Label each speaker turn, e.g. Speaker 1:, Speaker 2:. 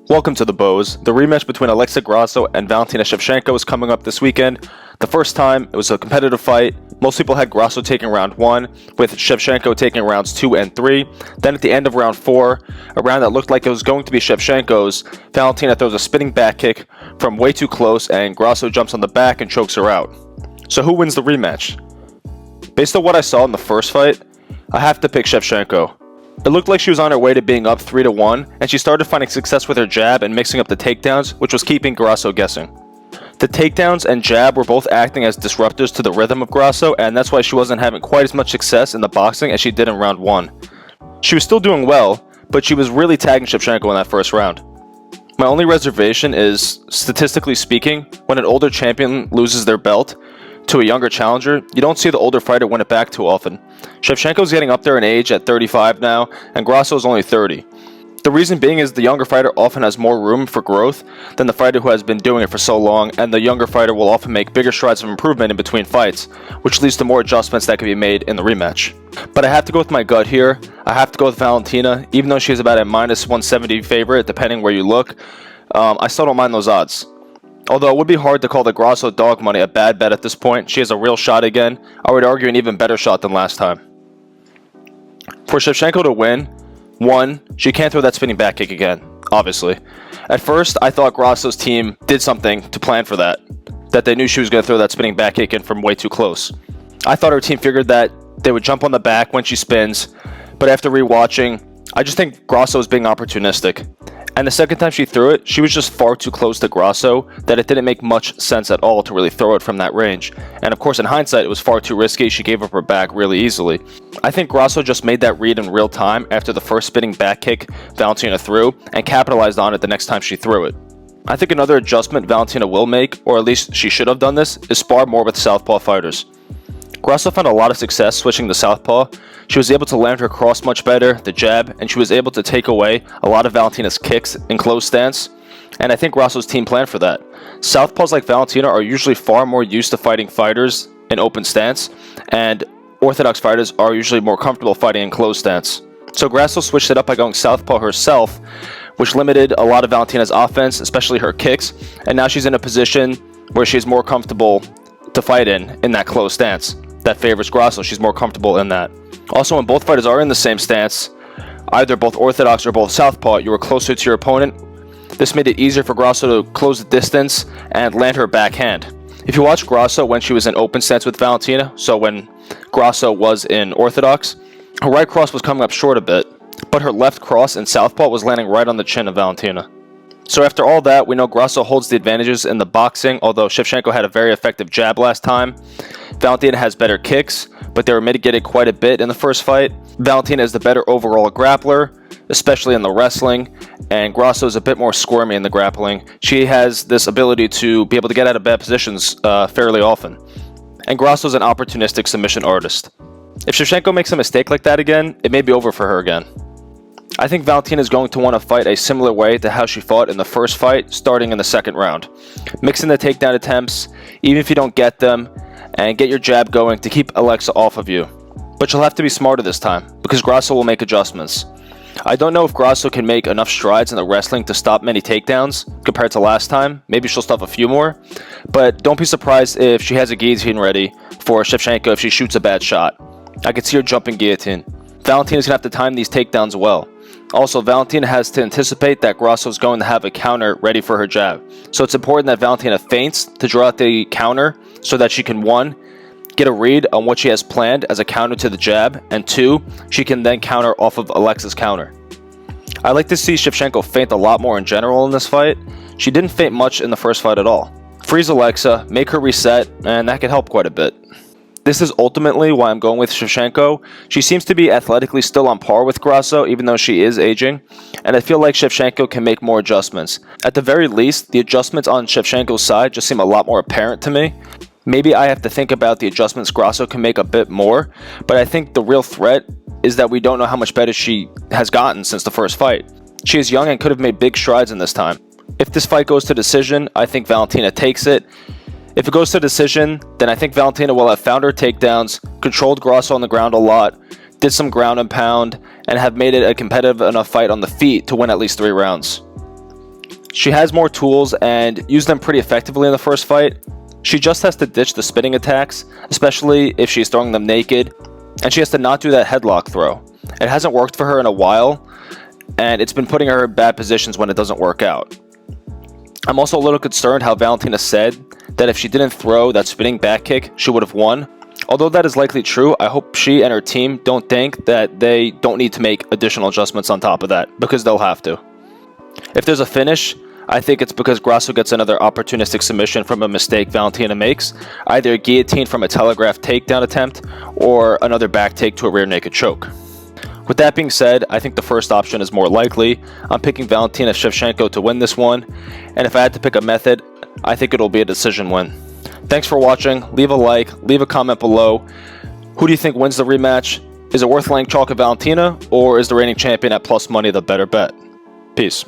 Speaker 1: Welcome to the Bows. The rematch between Alexa Grasso and Valentina Shevchenko is coming up this weekend. The first time, it was a competitive fight. Most people had Grasso taking round 1, with Shevchenko taking rounds 2 and 3. Then at the end of round 4, a round that looked like it was going to be Shevchenko's, Valentina throws a spinning back kick from way too close, and Grasso jumps on the back and chokes her out. So who wins the rematch? Based on what I saw in the first fight, I have to pick Shevchenko. It looked like she was on her way to being up 3-1, and she started finding success with her jab and mixing up the takedowns, which was keeping Grasso guessing. The takedowns and jab were both acting as disruptors to the rhythm of Grasso, and that's why she wasn't having quite as much success in the boxing as she did in round 1. She was still doing well, but she was really tagging Shevchenko in that first round. My only reservation is, statistically speaking, when an older champion loses their belt to a younger challenger, you don't see the older fighter win it back too often. Shevchenko's getting up there in age at 35 now, and Grasso's only 30. The reason being is the younger fighter often has more room for growth than the fighter who has been doing it for so long, and the younger fighter will often make bigger strides of improvement in between fights, which leads to more adjustments that can be made in the rematch. But I have to go with my gut here. I have to go with Valentina, even though she's about a minus 170 favorite, depending where you look. I still don't mind those odds. Although it would be hard to call the Grasso dog money a bad bet at this point. She has a real shot again. I would argue an even better shot than last time. For Shevchenko to win, 1, she can't throw that spinning back kick again, obviously. At first, I thought Grasso's team did something to plan for that they knew she was going to throw that spinning back kick in from way too close. I thought her team figured that they would jump on the back when she spins, but after rewatching, I just think Grasso was being opportunistic. And the second time she threw it, she was just far too close to Grasso that it didn't make much sense at all to really throw it from that range. And of course, in hindsight, it was far too risky. She gave up her back really easily. I think Grasso just made that read in real time after the first spinning back kick Valentina threw and capitalized on it the next time she threw it. I think another adjustment Valentina will make, or at least she should have done this, is spar more with southpaw fighters. Grasso found a lot of success switching to southpaw. She was able to land her cross much better, the jab, and she was able to take away a lot of Valentina's kicks in close stance, and I think Grasso's team planned for that. Southpaws like Valentina are usually far more used to fighting fighters in open stance, and orthodox fighters are usually more comfortable fighting in closed stance. So Grasso switched it up by going southpaw herself, which limited a lot of Valentina's offense, especially her kicks, and now she's in a position where she's more comfortable to fight in that closed stance. That favors Grasso. She's more comfortable in that. Also, when both fighters are in the same stance, either both orthodox or both southpaw, you were closer to your opponent. This made it easier for Grasso to close the distance and land her backhand. If you watch Grasso when she was in open stance with Valentina, so when Grasso was in orthodox, her right cross was coming up short a bit, but her left cross in southpaw was landing right on the chin of Valentina. So after all that, we know Grasso holds the advantages in the boxing, although Shevchenko had a very effective jab last time. Valentina has better kicks, but they were mitigated quite a bit in the first fight. Valentina is the better overall grappler, especially in the wrestling, and Grasso is a bit more squirmy in the grappling. She has this ability to be able to get out of bad positions fairly often. And Grasso is an opportunistic submission artist. If Shevchenko makes a mistake like that again, it may be over for her again. I think Valentina is going to want to fight a similar way to how she fought in the first fight, starting in the second round. Mixing the takedown attempts, even if you don't get them, and get your jab going to keep Alexa off of you. But you'll have to be smarter this time, because Grasso will make adjustments. I don't know if Grasso can make enough strides in the wrestling to stop many takedowns compared to last time. Maybe she'll stop a few more, but don't be surprised if she has a guillotine ready for Shevchenko if she shoots a bad shot. I could see her jumping guillotine. Valentina's going to have to time these takedowns well. Also, Valentina has to anticipate that Grasso is going to have a counter ready for her jab. So it's important that Valentina feints to draw out the counter so that she can, 1, get a read on what she has planned as a counter to the jab, and 2, she can then counter off of Alexa's counter. I like to see Shevchenko feint a lot more in general in this fight. She didn't feint much in the first fight at all. Freeze Alexa, make her reset, and that can help quite a bit. This is ultimately why I'm going with Shevchenko. She seems to be athletically still on par with Grasso, even though she is aging, and I feel like Shevchenko can make more adjustments. At the very least, the adjustments on Shevchenko's side just seem a lot more apparent to me. Maybe I have to think about the adjustments Grasso can make a bit more, but I think the real threat is that we don't know how much better she has gotten since the first fight. She is young and could have made big strides in this time. If this fight goes to decision, I think Valentina takes it. If it goes to decision, then I think Valentina will have found her takedowns, controlled Grasso on the ground a lot, did some ground and pound, and have made it a competitive enough fight on the feet to win at least 3 rounds. She has more tools and used them pretty effectively in the first fight. She just has to ditch the spinning attacks, especially if she's throwing them naked, and she has to not do that headlock throw. It hasn't worked for her in a while, and it's been putting her in bad positions when it doesn't work out. I'm also a little concerned how Valentina said that if she didn't throw that spinning back kick, she would have won. Although that is likely true, I hope she and her team don't think that they don't need to make additional adjustments on top of that, because they'll have to. If there's a finish, I think it's because Grasso gets another opportunistic submission from a mistake Valentina makes, either a guillotine from a telegraph takedown attempt, or another back take to a rear naked choke. With that being said, I think the first option is more likely. I'm picking Valentina Shevchenko to win this one, and if I had to pick a method, I think it'll be a decision win. Thanks for watching. Leave a like, leave a comment below. Who do you think wins the rematch? Is it worth laying chalk at Valentina, or is the reigning champion at plus money the better bet? Peace.